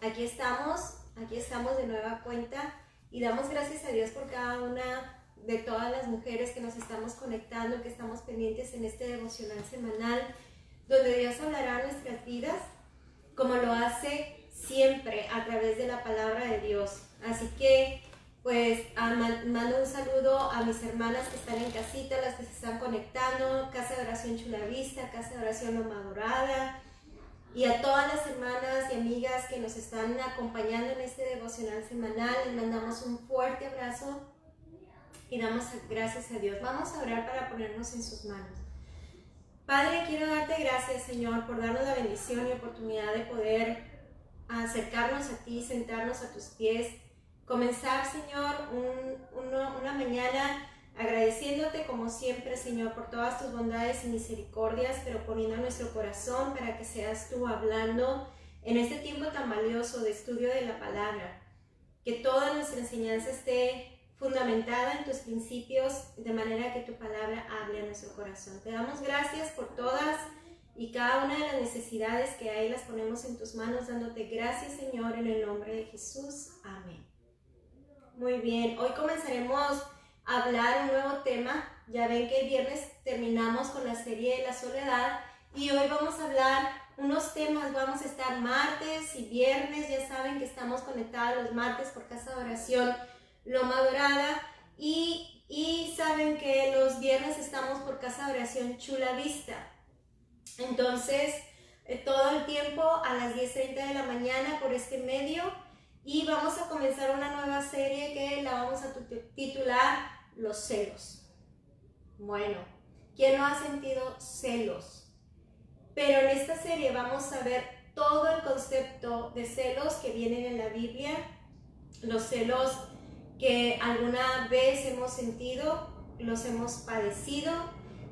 aquí estamos de nueva cuenta y damos gracias a Dios por cada una de todas las mujeres que nos estamos conectando, que estamos pendientes en este devocional semanal, donde Dios hablará a nuestras vidas como lo hace siempre a través de la palabra de Dios. Así que pues mando un saludo a mis hermanas que están en casita, las que se están conectando, Casa de Oración Chula Vista, Casa de Oración Loma Dorada, y a todas las hermanas y amigas que nos están acompañando en este devocional semanal. Les mandamos un fuerte abrazo y damos gracias a Dios. Vamos a orar para ponernos en sus manos. Padre, quiero darte gracias, Señor, por darnos la bendición y oportunidad de poder acercarnos a ti, sentarnos a tus pies, comenzar, Señor, una mañana agradeciéndote como siempre, Señor, por todas tus bondades y misericordias, pero poniendo nuestro corazón para que seas tú hablando en este tiempo tan valioso de estudio de la palabra. Que toda nuestra enseñanza esté fundamentada en tus principios, de manera que tu palabra hable a nuestro corazón. Te damos gracias por todas y cada una de las necesidades que hay, las ponemos en tus manos, dándote gracias, Señor, en el nombre de Jesús. Amén. Muy bien, hoy comenzaremos a hablar un nuevo tema. Ya ven que el viernes terminamos con la serie de la soledad y hoy vamos a hablar unos temas. Vamos a estar martes y viernes, ya saben que estamos conectados los martes por Casa de Oración Loma Dorada y saben que los viernes estamos por Casa de Oración Chula Vista. Entonces, todo el tiempo a las 10:30 de la mañana por este medio, y vamos a comenzar una nueva serie que la vamos a titular Los celos. Bueno, ¿quién no ha sentido celos? Pero en esta serie vamos a ver todo el concepto de celos que vienen en la Biblia, los celos que alguna vez hemos sentido, los hemos padecido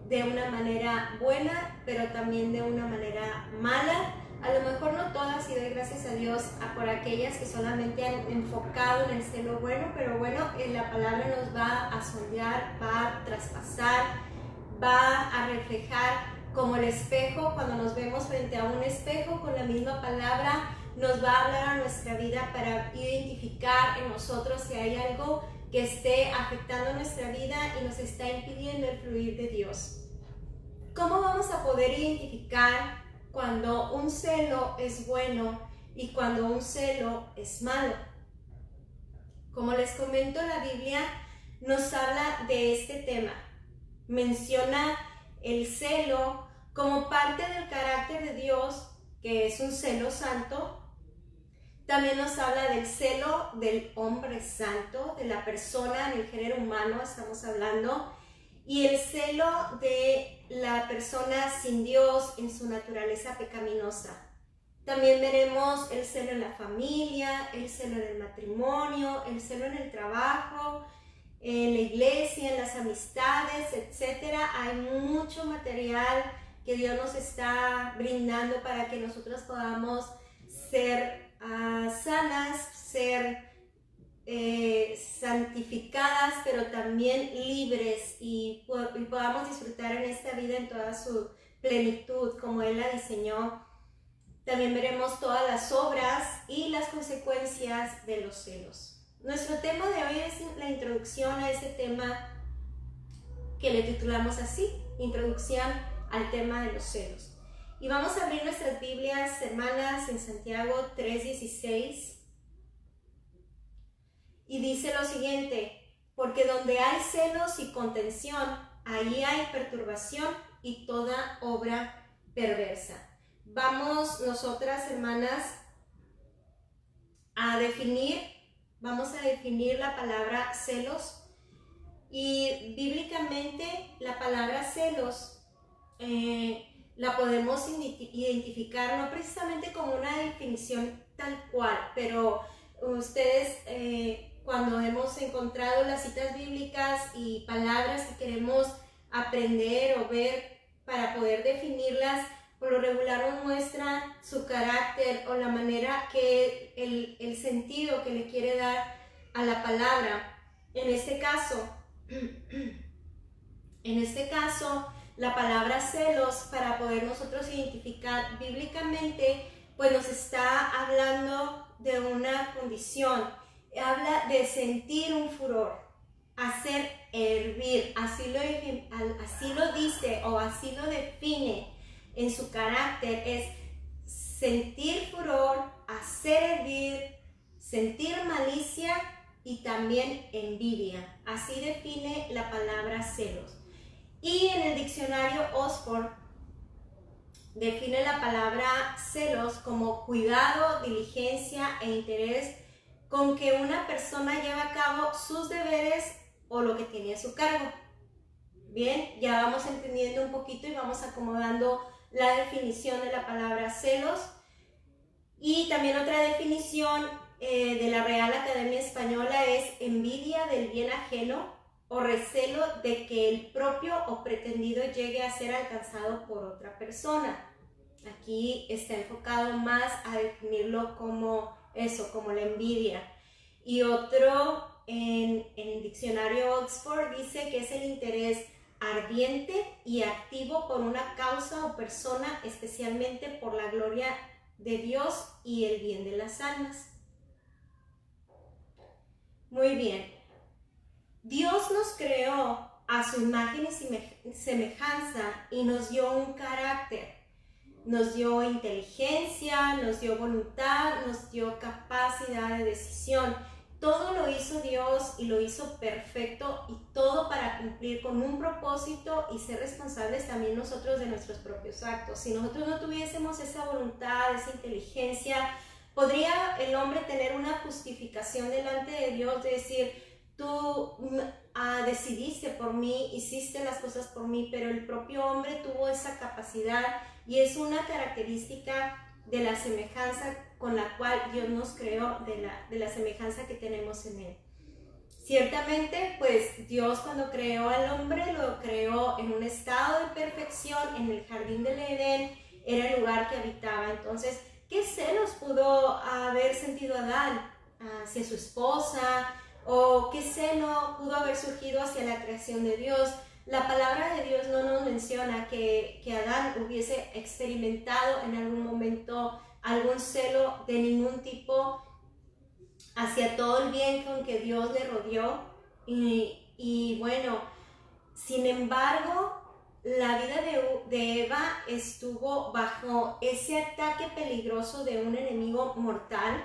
de una manera buena, pero también de una manera mala. A lo mejor no todas, y doy gracias a Dios por aquellas que solamente han enfocado en el celo bueno, pero bueno, la palabra nos va a sondear, va a traspasar, va a reflejar como el espejo. Cuando nos vemos frente a un espejo, con la misma palabra nos va a hablar a nuestra vida para identificar en nosotros si hay algo que esté afectando nuestra vida y nos está impidiendo el fluir de Dios. ¿Cómo vamos a poder identificar cuando un celo es bueno y cuando un celo es malo? Como les comento, la Biblia nos habla de este tema. Menciona el celo como parte del carácter de Dios, que es un celo santo. También nos habla del celo del hombre santo, de la persona, en el género humano estamos hablando, y el celo de la persona sin Dios en su naturaleza pecaminosa. También veremos el celo en la familia, el celo en el matrimonio, el celo en el trabajo, en la iglesia, en las amistades, etc. Hay mucho material que Dios nos está brindando para que nosotros podamos ser sanas, ser santificadas, pero también libres y podamos disfrutar en esta vida en toda su plenitud como Él la diseñó. También veremos todas las obras y las consecuencias de los celos. Nuestro tema de hoy es la introducción a ese tema que le titulamos así, Introducción al tema de los celos. Y vamos a abrir nuestras Biblias, hermanas, en Santiago 3:16. Y dice lo siguiente: porque donde hay celos y contención, ahí hay perturbación y toda obra perversa. Vamos nosotras, hermanas, vamos a definir la palabra celos. Y bíblicamente la palabra celos la podemos identificar no precisamente como una definición tal cual, pero ustedes cuando hemos encontrado las citas bíblicas y palabras que queremos aprender o ver para poder definirlas, por lo regular nos muestran su carácter o la manera que el sentido que le quiere dar a la palabra. En este caso, la palabra celos, para poder nosotros identificar bíblicamente, pues nos está hablando de una condición. Habla de sentir un furor, hacer hervir, así lo dice o así lo define en su carácter, es sentir furor, hacer hervir, sentir malicia y también envidia. Así define la palabra celos. Y en el diccionario Oxford define la palabra celos como cuidado, diligencia e interés con que una persona lleva a cabo sus deberes o lo que tiene a su cargo. Bien, ya vamos entendiendo un poquito y vamos acomodando la definición de la palabra celos. Y también otra definición de la Real Academia Española es envidia del bien ajeno o recelo de que el propio o pretendido llegue a ser alcanzado por otra persona. Aquí está enfocado más a definirlo como eso, como la envidia. Y otro en el diccionario Oxford dice que es el interés ardiente y activo por una causa o persona, especialmente por la gloria de Dios y el bien de las almas. Muy bien. Dios nos creó a su imagen y semejanza y nos dio un carácter. Nos dio inteligencia, nos dio voluntad, nos dio capacidad de decisión. Todo lo hizo Dios y lo hizo perfecto, y todo para cumplir con un propósito y ser responsables también nosotros de nuestros propios actos. Si nosotros no tuviésemos esa voluntad, esa inteligencia, podría el hombre tener una justificación delante de Dios de decir: tú decidiste por mí, hiciste las cosas por mí, pero el propio hombre tuvo esa capacidad y es una característica de la semejanza con la cual Dios nos creó, de la semejanza que tenemos en Él. Ciertamente, pues Dios cuando creó al hombre lo creó en un estado de perfección, en el jardín del Edén, era el lugar que habitaba. Entonces, ¿qué celos pudo haber sentido Adán hacia su esposa? ¿O qué celo pudo haber surgido hacia la creación de Dios? La palabra de Dios no nos menciona que Adán hubiese experimentado en algún momento algún celo de ningún tipo hacia todo el bien con que Dios le rodeó. Y bueno, sin embargo, la vida de Eva estuvo bajo ese ataque peligroso de un enemigo mortal,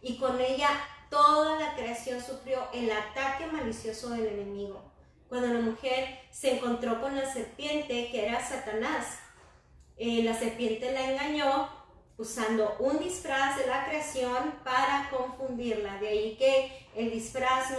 y con ella toda la creación sufrió el ataque malicioso del enemigo. Cuando la mujer se encontró con la serpiente, que era Satanás, la serpiente la engañó usando un disfraz de la creación para confundirla. De ahí que el disfraz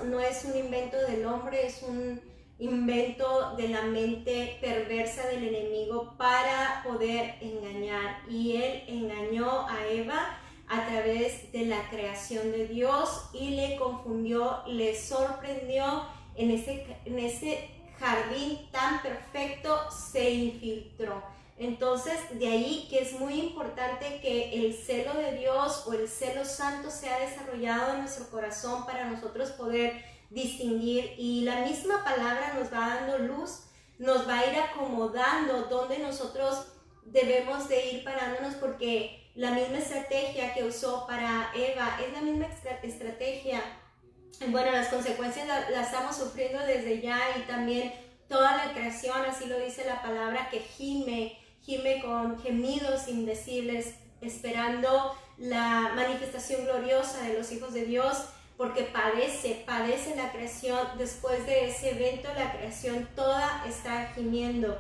no es un invento del hombre, es un invento de la mente perversa del enemigo para poder engañar. Y él engañó a Eva a través de la creación de Dios y le confundió, le sorprendió en ese jardín tan perfecto, se infiltró. Entonces, de ahí que es muy importante que el celo de Dios o el celo santo sea desarrollado en nuestro corazón para nosotros poder distinguir, y la misma palabra nos va dando luz, nos va a ir acomodando donde nosotros debemos de ir parándonos, porque la misma estrategia que usó para Eva es la misma estrategia. Bueno, las consecuencias las estamos sufriendo desde ya, y también toda la creación, así lo dice la palabra, que gime con gemidos indecibles, esperando la manifestación gloriosa de los hijos de Dios, porque padece la creación. Después de ese evento, la creación toda está gimiendo.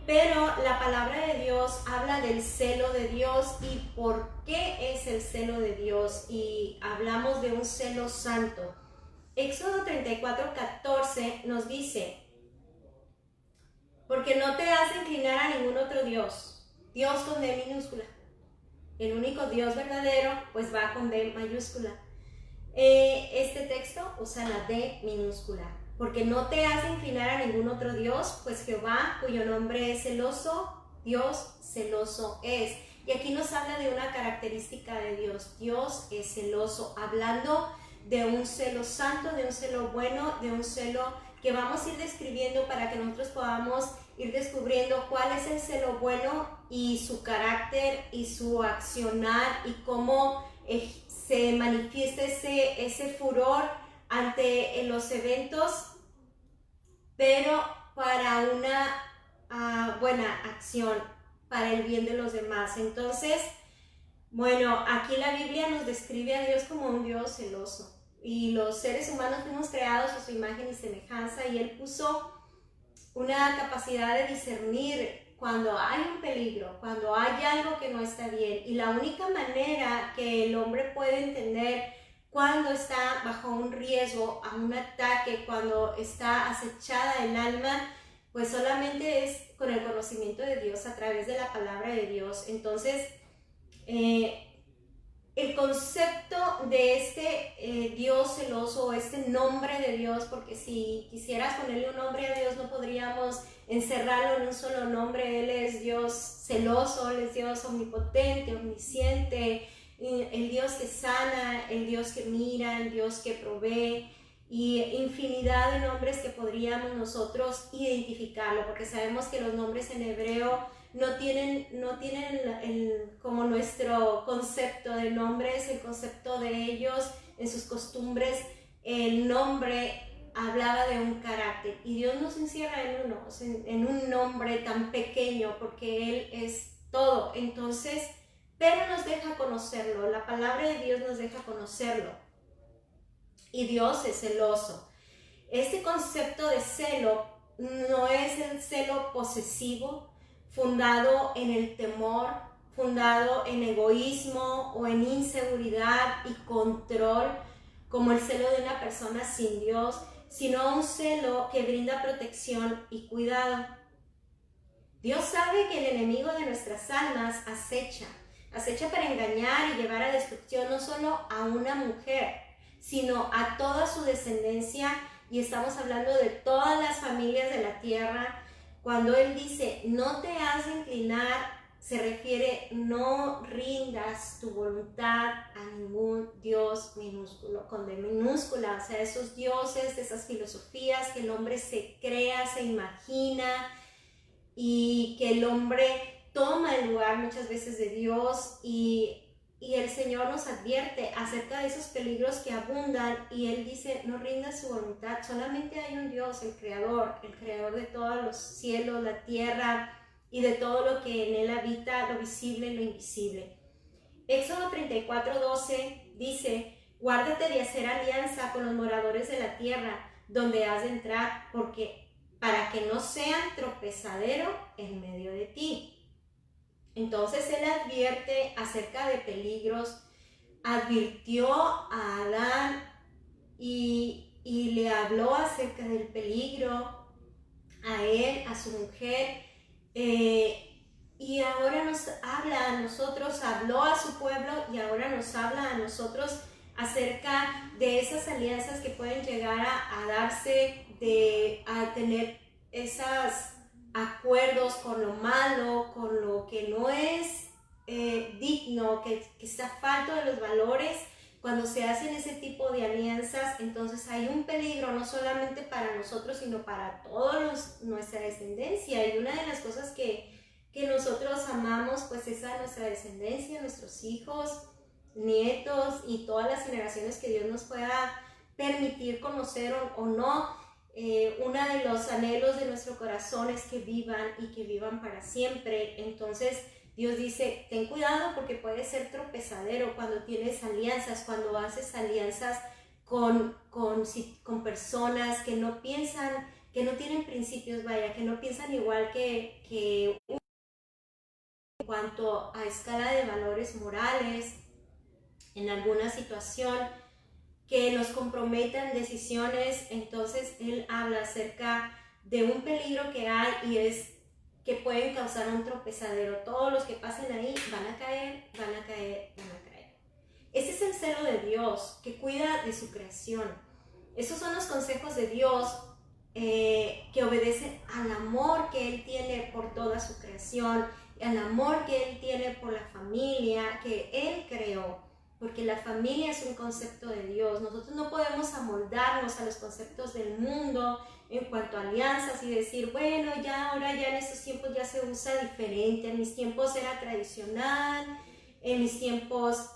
Pero la palabra de Dios habla del celo de Dios y por qué es el celo de Dios, y hablamos de un celo santo. Éxodo 34:14 nos dice: porque no te has de inclinar a ningún otro Dios. Dios con D minúscula. El único Dios verdadero, pues va con D mayúscula. Este texto usa la D minúscula. Porque no te has de inclinar a ningún otro Dios, pues Jehová, cuyo nombre es celoso, Dios celoso es. Y aquí nos habla de una característica de Dios. Dios es celoso, hablando de un celo santo, de un celo bueno, de un celo que vamos a ir describiendo para que nosotros podamos ir descubriendo cuál es el celo bueno y su carácter y su accionar y cómo se manifiesta ese furor ante los eventos, pero para una buena acción, para el bien de los demás. Entonces, bueno, aquí la Biblia nos describe a Dios como un Dios celoso, y los seres humanos fuimos creados a su imagen y semejanza, y Él puso una capacidad de discernir cuando hay un peligro, cuando hay algo que no está bien, y la única manera que el hombre puede entender cuando está bajo un riesgo, a un ataque, cuando está acechada el alma, pues solamente es con el conocimiento de Dios, a través de la palabra de Dios. Entonces, el concepto de este Dios celoso, este nombre de Dios, porque si quisieras ponerle un nombre a Dios no podríamos encerrarlo en un solo nombre. Él es Dios celoso, Él es Dios omnipotente, omnisciente, el Dios que sana, el Dios que mira, el Dios que provee, y infinidad de nombres que podríamos nosotros identificarlo, porque sabemos que los nombres en hebreo no tienen como nuestro concepto de nombres, el concepto de ellos en sus costumbres. El nombre hablaba de un carácter, y Dios nos encierra en un nombre tan pequeño, porque Él es todo. Entonces, pero nos deja conocerlo, la palabra de Dios nos deja conocerlo, y Dios es celoso. Este concepto de celo no es el celo posesivo, fundado en el temor, fundado en egoísmo o en inseguridad y control, como el celo de una persona sin Dios, sino un celo que brinda protección y cuidado. Dios sabe que el enemigo de nuestras almas acecha para engañar y llevar a destrucción no solo a una mujer, sino a toda su descendencia, y estamos hablando de todas las familias de la tierra. Cuando Él dice, no te has de inclinar, se refiere, no rindas tu voluntad a ningún Dios minúsculo, con D minúscula, o sea, esos dioses, esas filosofías que el hombre se crea, se imagina, y que el hombre toma el lugar muchas veces de Dios, y el Señor nos advierte acerca de esos peligros que abundan, y Él dice, no rindas su voluntad, solamente hay un Dios, el creador de todos los cielos, la tierra, y de todo lo que en Él habita, lo visible y lo invisible. Éxodo 34:12 dice, guárdate de hacer alianza con los moradores de la tierra, donde has de entrar, para que no sean tropezadero en medio de ti. Entonces Él advierte acerca de peligros, advirtió a Adán y le habló acerca del peligro a él, a su mujer, y ahora nos habla a nosotros, habló a su pueblo y ahora nos habla a nosotros acerca de esas alianzas que pueden llegar a darse, a tener esos acuerdos con lo malo, con lo que no es digno, que está falto de los valores. Cuando se hacen ese tipo de alianzas, entonces hay un peligro no solamente para nosotros, sino para toda nuestra descendencia. Y una de las cosas que nosotros amamos, pues es a nuestra descendencia, nuestros hijos, nietos y todas las generaciones que Dios nos pueda permitir conocer o no. Uno de los anhelos de nuestro corazón es que vivan y que vivan para siempre. Entonces Dios dice, ten cuidado porque puede ser tropezadero cuando tienes alianzas, cuando haces alianzas con personas que no piensan, que no tienen principios, vaya, que no piensan igual que en cuanto a escala de valores morales, en alguna situación que nos comprometan decisiones. Entonces Él habla acerca de un peligro que hay, y es que pueden causar un tropezadero. Todos los que pasen ahí van a caer, van a caer, van a caer. Ese es el celo de Dios, que cuida de su creación. Esos son los consejos de Dios que obedecen al amor que Él tiene por toda su creación, al amor que Él tiene por la familia que Él creó, porque la familia es un concepto de Dios. Nosotros no podemos amoldarnos a los conceptos del mundo, en cuanto a alianzas y decir, bueno, ya ahora ya en estos tiempos ya se usa diferente, en mis tiempos era tradicional, en mis tiempos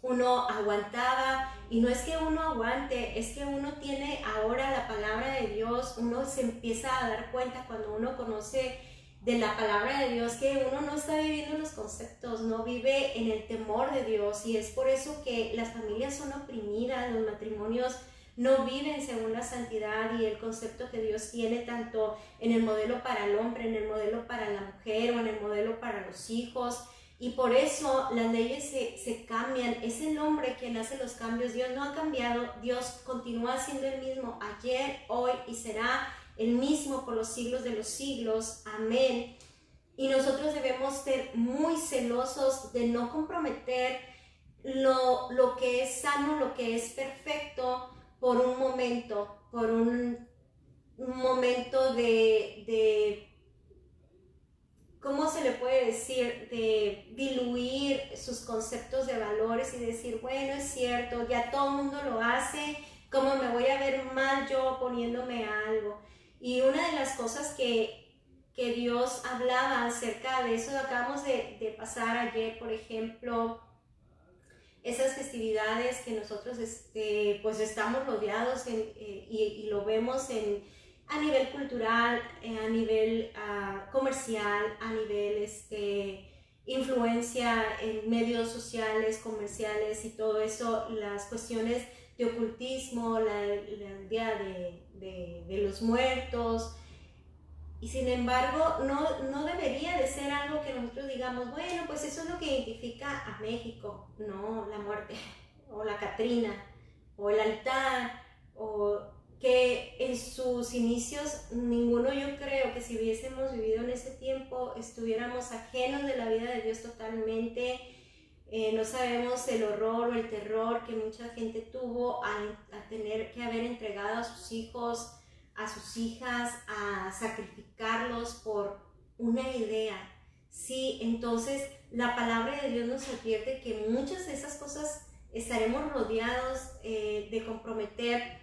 uno aguantaba, y no es que uno aguante, es que uno tiene ahora la palabra de Dios, uno se empieza a dar cuenta cuando uno conoce de la palabra de Dios que uno no está viviendo los conceptos, no vive en el temor de Dios, y es por eso que las familias son oprimidas, los matrimonios no viven según la santidad y el concepto que Dios tiene, tanto en el modelo para el hombre, en el modelo para la mujer o en el modelo para los hijos. Y por eso las leyes se cambian. Es el hombre quien hace los cambios. Dios no ha cambiado. Dios continúa siendo el mismo ayer, hoy y será el mismo por los siglos de los siglos. Amén. Y nosotros debemos ser muy celosos de no comprometer lo que es sano, lo que es perfecto por un momento, un momento de ¿cómo se le puede decir? De diluir sus conceptos de valores y decir, bueno, es cierto, ya todo el mundo lo hace, ¿cómo me voy a ver mal yo poniéndome a algo? Y una de las cosas que Dios hablaba acerca de eso, acabamos de pasar ayer, por ejemplo, esas festividades que nosotros pues estamos rodeados y lo vemos a nivel cultural, a nivel comercial, a nivel influencia en medios sociales, comerciales y todo eso, las cuestiones de ocultismo, el día de los muertos. Y sin embargo, no debería de ser algo que nosotros digamos, bueno, pues eso es lo que identifica a México. No, la muerte, o la Catrina, o el altar, o que en sus inicios ninguno, yo creo que si hubiésemos vivido en ese tiempo, estuviéramos ajenos de la vida de Dios totalmente. No sabemos el horror o el terror que mucha gente tuvo a tener que haber entregado a sus hijos, a sus hijas, a sacrificarlos por una idea. Sí, entonces la palabra de Dios nos advierte que muchas de esas cosas estaremos rodeados de comprometer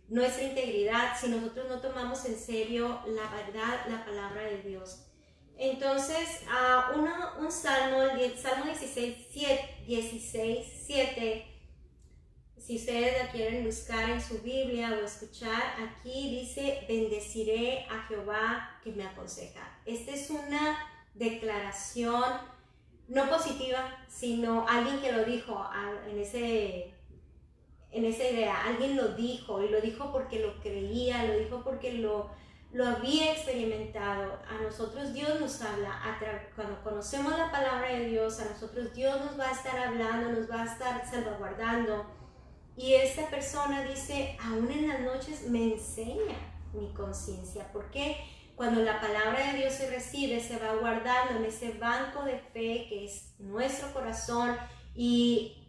nuestra integridad si nosotros no tomamos en serio la verdad, la palabra de Dios. Entonces, un salmo, el Salmo 16:7, si ustedes la quieren buscar en su Biblia o escuchar, aquí dice, bendeciré a Jehová que me aconseja. Esta es una declaración no positiva, sino alguien que lo dijo en esa idea. Alguien lo dijo, y lo dijo porque lo creía, lo dijo porque lo había experimentado. A nosotros Dios nos habla, cuando conocemos la palabra de Dios, a nosotros Dios nos va a estar hablando, nos va a estar salvaguardando. Y esta persona dice, aún en las noches me enseña mi conciencia. Porque cuando la palabra de Dios se recibe, se va guardando en ese banco de fe que es nuestro corazón, y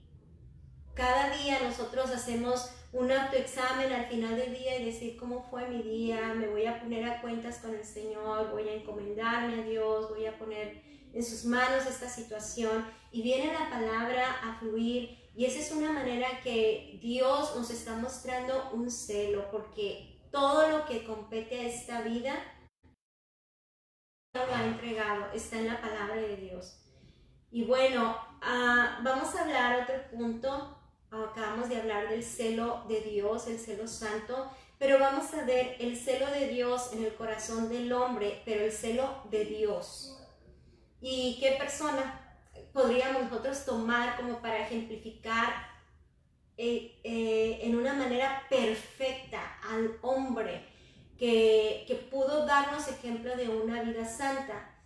cada día nosotros hacemos un autoexamen al final del día y decir cómo fue mi día, me voy a poner a cuentas con el Señor, voy a encomendarme a Dios, voy a poner en sus manos esta situación, y viene la palabra a fluir. Y esa es una manera que Dios nos está mostrando un celo, porque todo lo que compete a esta vida lo ha entregado, está en la palabra de Dios. Y bueno, vamos a hablar otro punto. Acabamos de hablar del celo de Dios, el celo santo, pero vamos a ver el celo de Dios en el corazón del hombre, pero el celo de Dios. ¿Y qué persona podríamos nosotros tomar como para ejemplificar en una manera perfecta al hombre que pudo darnos ejemplo de una vida santa?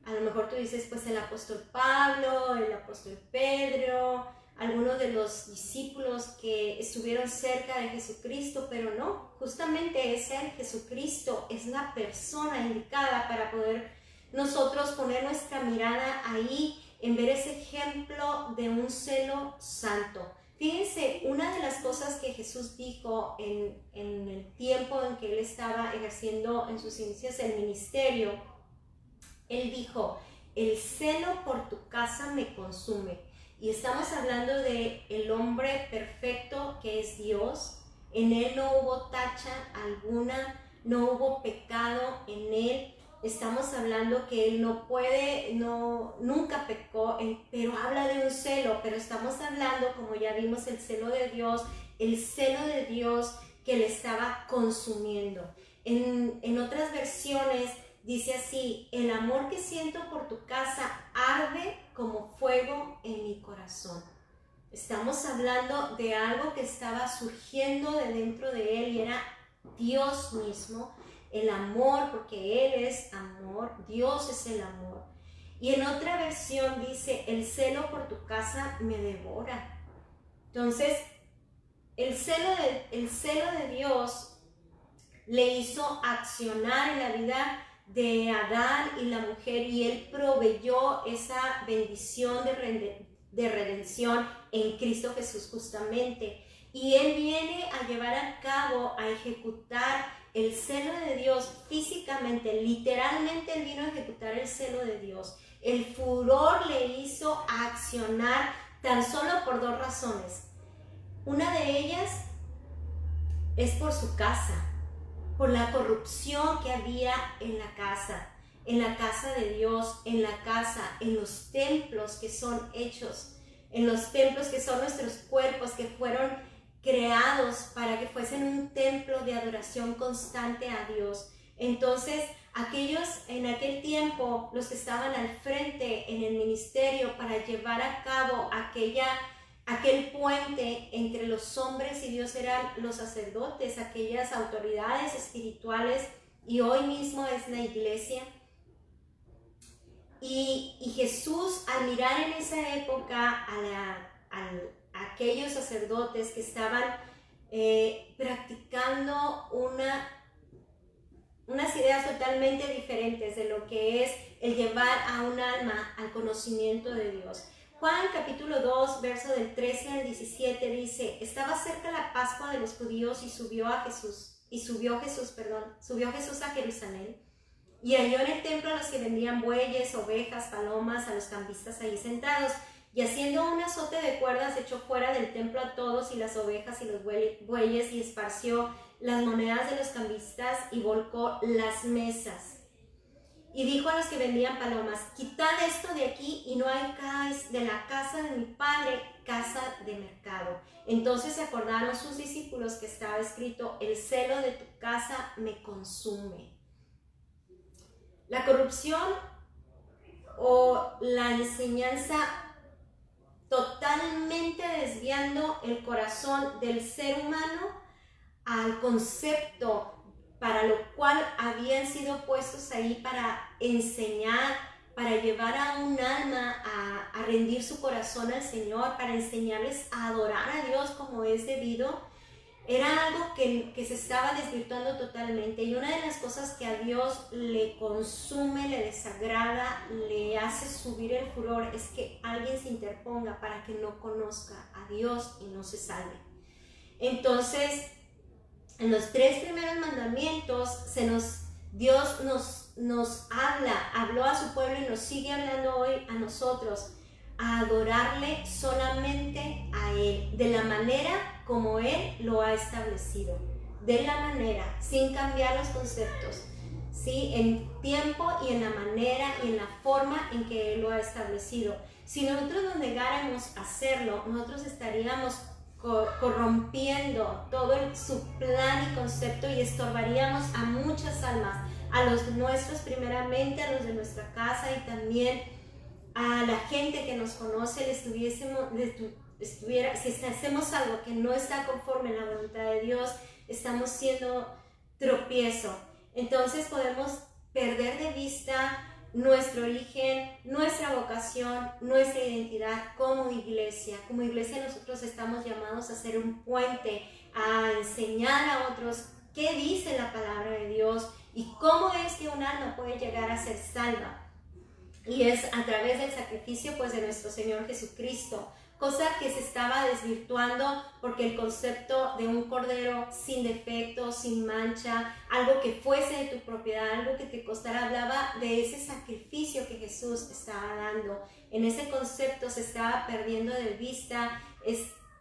A lo mejor tú dices, pues el apóstol Pablo, el apóstol Pedro, algunos de los discípulos que estuvieron cerca de Jesucristo, pero no, justamente es Él, Jesucristo, es la persona indicada para poder nosotros poner nuestra mirada ahí en ver ese ejemplo de un celo santo. Fíjense, una de las cosas que Jesús dijo en el tiempo en que Él estaba ejerciendo en sus inicios el ministerio, Él dijo, el celo por tu casa me consume. Y estamos hablando de el hombre perfecto que es Dios, En él no hubo tacha alguna, no hubo pecado en él. Estamos hablando que él nunca pecó, pero habla de un celo, pero estamos hablando, como ya vimos, el celo de Dios que le estaba consumiendo. En otras versiones dice así: el amor que siento por tu casa arde como fuego en mi corazón. Estamos hablando de algo que estaba surgiendo de dentro de él y era Dios mismo, el amor, porque Él es amor, Dios es el amor. Y en otra versión dice: el celo por tu casa me devora. Entonces, el celo de Dios le hizo accionar en la vida de Adán y la mujer, y Él proveyó esa bendición de redención en Cristo Jesús justamente. Y Él viene a llevar a cabo, a ejecutar el celo de Dios físicamente, literalmente Él vino a ejecutar el celo de Dios. El furor le hizo accionar tan solo por dos razones. Una de ellas es por su casa, por la corrupción que había en la casa de Dios, en los templos que son hechos, en los templos que son nuestros cuerpos, que fueron creados para que fuesen un templo de adoración constante a Dios. Entonces, en aquel tiempo, los que estaban al frente en el ministerio para llevar a cabo aquel puente entre los hombres y Dios eran los sacerdotes, aquellas autoridades espirituales, y hoy mismo es la iglesia. Y Jesús, al mirar en esa época a aquellos sacerdotes que estaban practicando unas ideas totalmente diferentes de lo que es el llevar a un alma al conocimiento de Dios. Juan capítulo 2, verso del 13 al 17 dice: estaba cerca la Pascua de los judíos y subió Jesús a Jerusalén, y halló en el templo a los que vendían bueyes, ovejas, palomas, a los cambistas allí sentados, y haciendo un azote de cuerdas echó fuera del templo a todos y las ovejas y los bueyes, y esparció las monedas de los cambistas y volcó las mesas. Y dijo a los que vendían palomas: quitad esto de aquí y no hagáis de la casa de mi padre casa de mercado. Entonces se acordaron sus discípulos que estaba escrito: el celo de tu casa me consume. La corrupción o la enseñanza totalmente desviando el corazón del ser humano al concepto para lo cual habían sido puestos ahí, para enseñar, para llevar a un alma a rendir su corazón al Señor, para enseñarles a adorar a Dios como es debido. Era algo que se estaba desvirtuando totalmente, y una de las cosas que a Dios le consume, le desagrada, le hace subir el furor, es que alguien se interponga para que no conozca a Dios y no se salve. Entonces, en los 3 primeros mandamientos, Dios nos habló a su pueblo y nos sigue hablando hoy a nosotros, a adorarle solamente a Él, de la manera como Él lo ha establecido, de la manera, sin cambiar los conceptos, ¿sí? En tiempo y en la manera y en la forma en que Él lo ha establecido. Si nosotros nos negáramos a hacerlo, nosotros estaríamos corrompiendo todo su plan y concepto, y estorbaríamos a muchas almas, a los nuestros primeramente, a los de nuestra casa, y también a la gente que nos conoce. Si hacemos algo que no está conforme a la voluntad de Dios, estamos siendo tropiezo. Entonces podemos perder de vista nuestro origen, nuestra vocación, nuestra identidad como iglesia. Como iglesia nosotros estamos llamados a ser un puente, a enseñar a otros qué dice la palabra de Dios y cómo es que un alma puede llegar a ser salva. Y es a través del sacrificio pues de nuestro Señor Jesucristo, cosa que se estaba desvirtuando porque el concepto de un cordero sin defecto, sin mancha, algo que fuese de tu propiedad, algo que te costara, hablaba de ese sacrificio que Jesús estaba dando. En ese concepto se estaba perdiendo de vista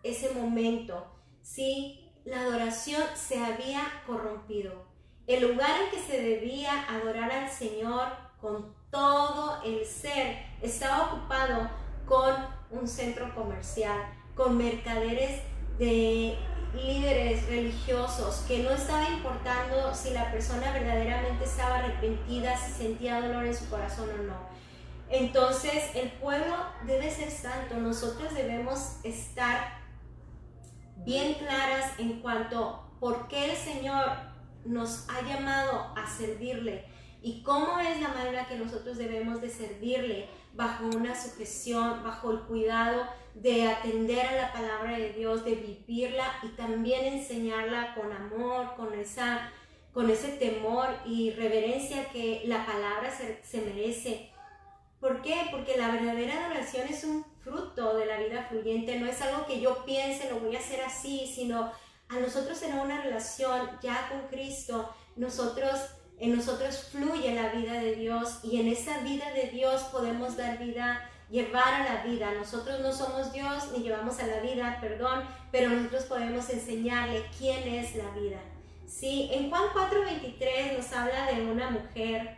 ese momento, ¿sí? la adoración se había corrompido. El lugar en que se debía adorar al Señor con todo el ser estaba ocupado con un centro comercial, con mercaderes de líderes religiosos que no estaba importando si la persona verdaderamente estaba arrepentida, si sentía dolor en su corazón o no. Entonces el pueblo debe ser santo. Nosotros debemos estar bien claras en cuanto a por qué el Señor nos ha llamado a servirle y cómo es la manera que nosotros debemos de servirle, bajo una sujeción, bajo el cuidado de atender a la palabra de Dios, de vivirla y también enseñarla con amor, con ese temor y reverencia que la palabra se merece. ¿Por qué? Porque la verdadera adoración es un fruto de la vida fluyente, no es algo que yo piense, lo voy a hacer así, sino a nosotros tener una relación ya con Cristo, en nosotros fluye la vida de Dios y en esa vida de Dios podemos dar vida, llevar a la vida. Nosotros no somos Dios ni llevamos a la vida, pero nosotros podemos enseñarle quién es la vida. Sí, en Juan 4:23 nos habla de una mujer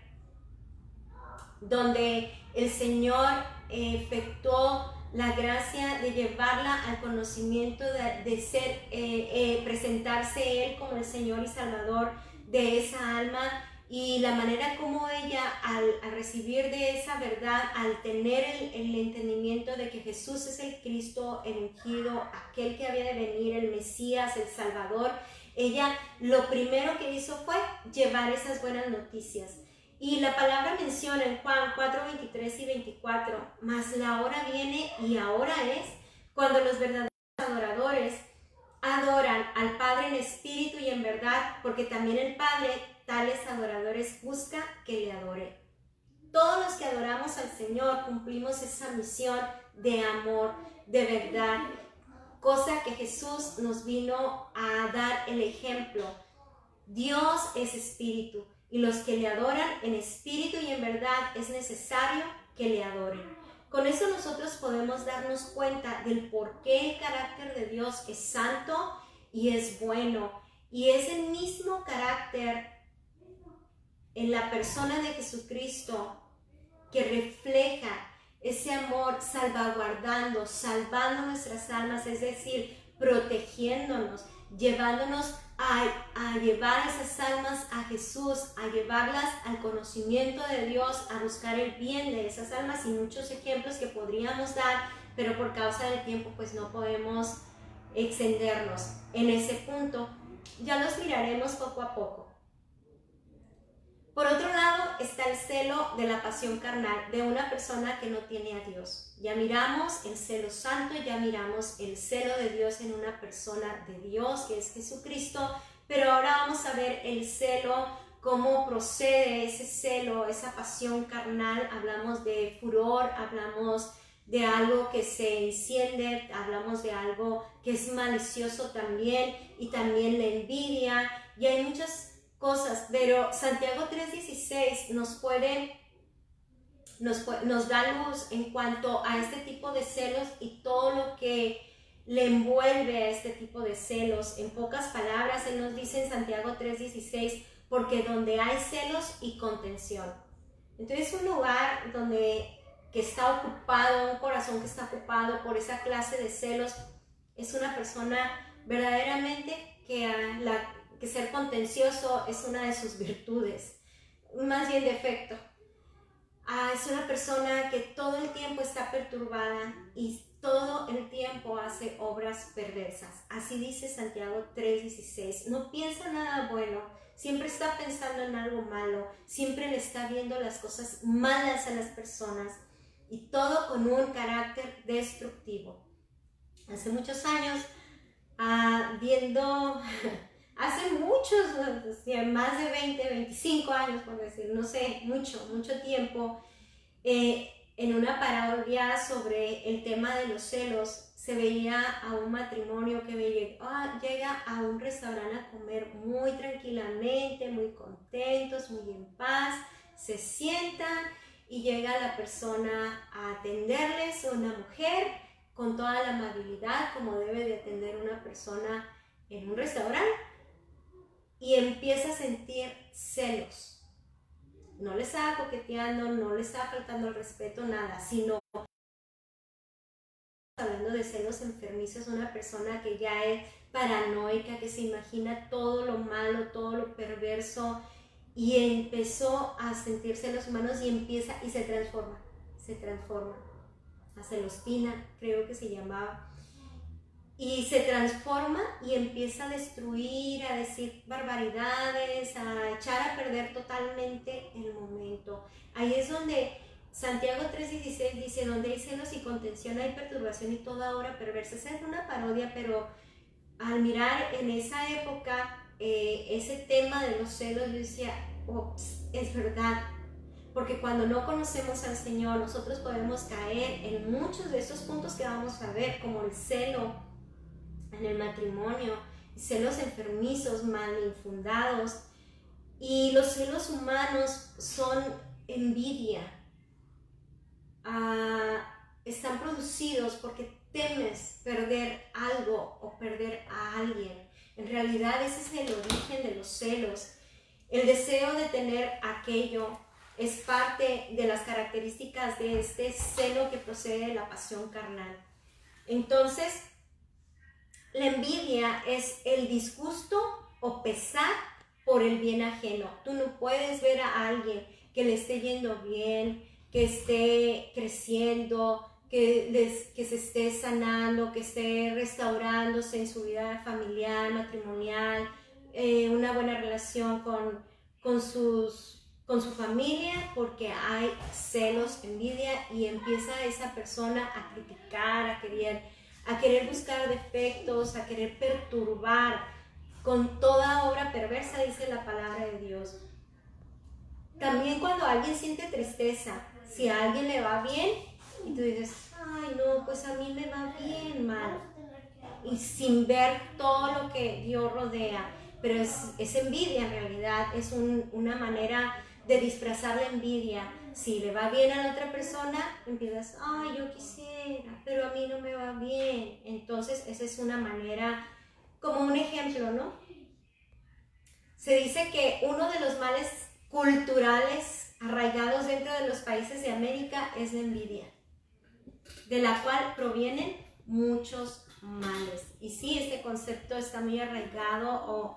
donde el Señor efectuó la gracia de llevarla al conocimiento de presentarse Él como el Señor y Salvador de esa alma, y la manera como ella al recibir de esa verdad, al tener el entendimiento de que Jesús es el Cristo, el ungido, aquel que había de venir, el Mesías, el Salvador, ella lo primero que hizo fue llevar esas buenas noticias. Y la palabra menciona en Juan 4:23 y 24, mas la hora viene y ahora es cuando los verdaderos adoradores adoran al Padre en espíritu y en verdad, porque también el Padre tales adoradores busca que le adore. Todos los que adoramos al Señor cumplimos esa misión de amor, de verdad, cosa que Jesús nos vino a dar el ejemplo. Dios es espíritu, y los que le adoran en espíritu y en verdad es necesario que le adoren. Con eso nosotros podemos darnos cuenta del por qué el carácter de Dios es santo y es bueno. Y es el mismo carácter en la persona de Jesucristo que refleja ese amor salvaguardando, salvando nuestras almas, es decir, protegiéndonos, llevándonos a llevar esas almas a Jesús, a llevarlas al conocimiento de Dios, a buscar el bien de esas almas, y muchos ejemplos que podríamos dar, pero por causa del tiempo pues no podemos extendernos en ese punto. Ya los miraremos poco a poco. Por otro lado está el celo de la pasión carnal de una persona que no tiene a Dios. Ya miramos el celo santo, ya miramos el celo de Dios en una persona de Dios, que es Jesucristo, pero ahora vamos a ver el celo, cómo procede ese celo, esa pasión carnal. Hablamos de furor, hablamos de algo que se enciende, hablamos de algo que es malicioso también, y también la envidia, y hay muchas cosas, pero Santiago 3:16 nos da luz en cuanto a este tipo de celos y todo lo que le envuelve a este tipo de celos. En pocas palabras, él nos dice en Santiago 3:16, porque donde hay celos y contención. Entonces, un lugar que está ocupado, un corazón que está ocupado por esa clase de celos, es una persona verdaderamente que ser contencioso es una de sus virtudes, más bien defecto. Es una persona que todo el tiempo está perturbada y todo el tiempo hace obras perversas. Así dice Santiago 3:16. No piensa nada bueno, siempre está pensando en algo malo, siempre le está viendo las cosas malas a las personas, y todo con un carácter destructivo. Hace muchos años, hace muchos, más de 20, 25 años, por decir, no sé, mucho tiempo, en una parodia sobre el tema de los celos, se veía a un matrimonio que llega a un restaurante a comer muy tranquilamente, muy contentos, muy en paz, se sientan y llega la persona a atenderles, una mujer, con toda la amabilidad como debe de atender una persona en un restaurante y empieza a sentir celos. No le estaba coqueteando, no le estaba faltando el respeto, nada, sino hablando de celos enfermizos, una persona que ya es paranoica, que se imagina todo lo malo, todo lo perverso, y empezó a sentir celos humanos y empieza y se transforma, a Celostina, creo que se llamaba, y se transforma y empieza a destruir, a decir barbaridades, a echar a perder totalmente el momento. Ahí es donde Santiago 3:16 dice, donde hay celos y contención hay perturbación y toda obra perversa. Esa es una parodia, pero al mirar en esa época ese tema de los celos, yo decía, ops, es verdad. Porque cuando no conocemos al Señor, nosotros podemos caer en muchos de estos puntos que vamos a ver, como el celo en el matrimonio, celos enfermizos, mal infundados. Y los celos humanos son envidia. Están producidos porque temes perder algo o perder a alguien. En realidad ese es el origen de los celos. El deseo de tener aquello es parte de las características de este celo que procede de la pasión carnal. Entonces, la envidia es el disgusto o pesar por el bien ajeno. Tú no puedes ver a alguien que le esté yendo bien, que esté creciendo, que se esté sanando, que esté restaurándose en su vida familiar, matrimonial, una buena relación con su familia, porque hay celos, envidia, y empieza esa persona a criticar, a querer buscar defectos, a querer perturbar con toda obra perversa, dice la palabra de Dios. También cuando alguien siente tristeza, si a alguien le va bien y tú dices, ay no, pues a mí me va bien mal, y sin ver todo lo que Dios rodea, pero es envidia en realidad, es una manera de disfrazar la envidia. Si le va bien a la otra persona, empiezas, ay, yo quisiera, pero a mí no me va bien. Entonces esa es una manera, como un ejemplo, ¿no? Se dice que uno de los males culturales arraigados dentro de los países de América es la envidia, de la cual provienen muchos males. Y sí, este concepto está muy arraigado,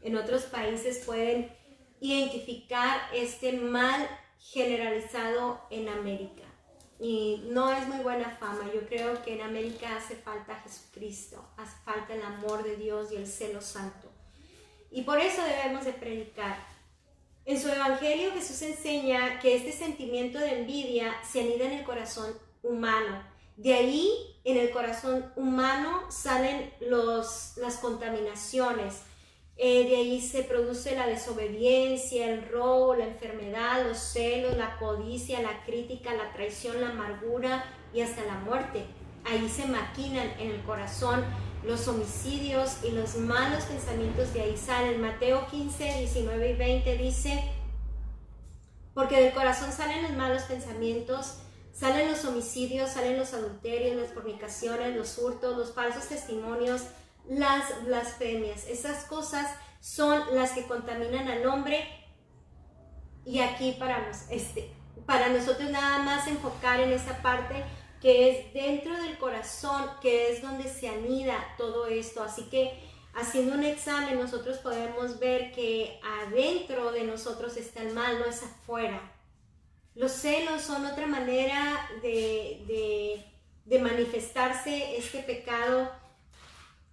en otros países pueden identificar este mal generalizado en América. Y no es muy buena fama. Yo creo que en América hace falta Jesucristo, hace falta el amor de Dios y el celo santo. Y por eso debemos de predicar. En su evangelio Jesús enseña que este sentimiento de envidia se anida en el corazón humano. De ahí, en el corazón humano, salen las contaminaciones. De ahí se produce la desobediencia, el robo, la enfermedad, los celos, la codicia, la crítica, la traición, la amargura y hasta la muerte. Ahí se maquinan en el corazón los homicidios y los malos pensamientos, de ahí salen. Mateo 15, 19 y 20 dice, porque del corazón salen los malos pensamientos, salen los homicidios, salen los adulterios, las fornicaciones, los hurtos, los falsos testimonios, las blasfemias. Esas cosas son las que contaminan al hombre. Y aquí para nosotros nada más enfocar en esa parte que es dentro del corazón, que es donde se anida todo esto. Así que haciendo un examen nosotros podemos ver que adentro de nosotros está el mal, no es afuera. Los celos son otra manera de manifestarse este pecado.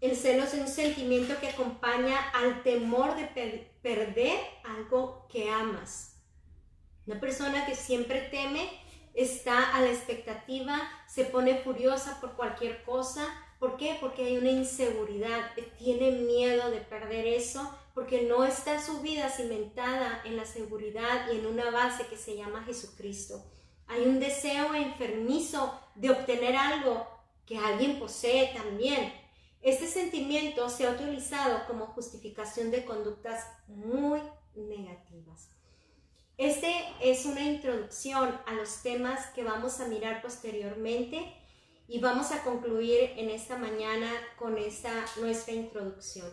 El celo es un sentimiento que acompaña al temor de perder algo que amas. Una persona que siempre teme está a la expectativa, se pone furiosa por cualquier cosa. ¿Por qué? Porque hay una inseguridad, tiene miedo de perder eso, porque no está su vida cimentada en la seguridad y en una base que se llama Jesucristo. Hay un deseo enfermizo de obtener algo que alguien posee también. Este sentimiento se ha utilizado como justificación de conductas muy negativas. Este es una introducción a los temas que vamos a mirar posteriormente, y vamos a concluir en esta mañana con nuestra introducción.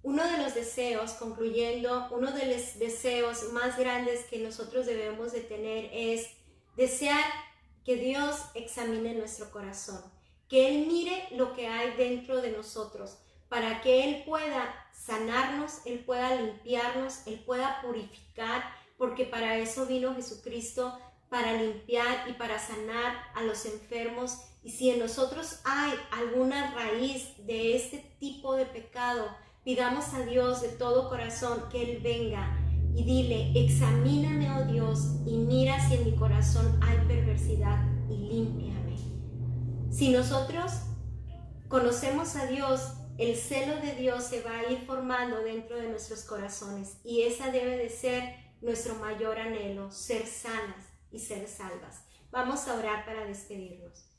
Uno de los deseos, concluyendo, uno de los deseos más grandes que nosotros debemos de tener es desear que Dios examine nuestro corazón, que Él mire lo que hay dentro de nosotros, para que Él pueda sanarnos, Él pueda limpiarnos, Él pueda purificar, porque para eso vino Jesucristo, para limpiar y para sanar a los enfermos. Y si en nosotros hay alguna raíz de este tipo de pecado, pidamos a Dios de todo corazón que Él venga y dile: examíname, oh Dios, y mira si en mi corazón hay perversidad y límpiame. Si nosotros conocemos a Dios, el celo de Dios se va a ir formando dentro de nuestros corazones, y esa debe de ser nuestro mayor anhelo, ser sanas y ser salvas. Vamos a orar para despedirnos.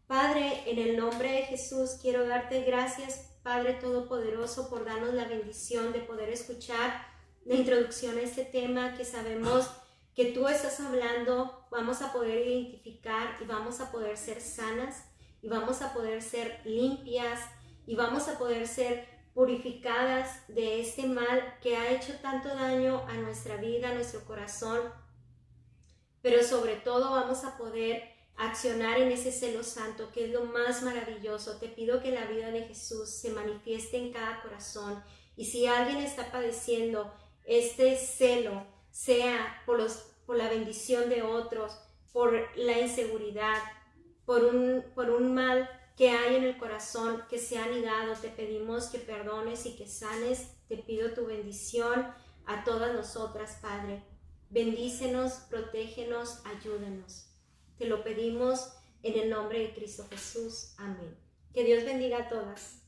Padre, en el nombre de Jesús, quiero darte gracias, Padre Todopoderoso, por darnos la bendición de poder escuchar la introducción a este tema que sabemos que tú estás hablando. Vamos a poder identificar y vamos a poder ser sanas y vamos a poder ser limpias y vamos a poder ser purificadas de este mal que ha hecho tanto daño a nuestra vida, a nuestro corazón, pero sobre todo vamos a poder accionar en ese celo santo, que es lo más maravilloso. Te pido que la vida de Jesús se manifieste en cada corazón, y si alguien está padeciendo este celo, sea por la bendición de otros, por la inseguridad, por un mal que hay en el corazón que se ha anidado, te pedimos que perdones y que sanes. Te pido tu bendición a todas nosotras, Padre. Bendícenos, protégenos, ayúdanos. Te lo pedimos en el nombre de Cristo Jesús. Amén. Que Dios bendiga a todas.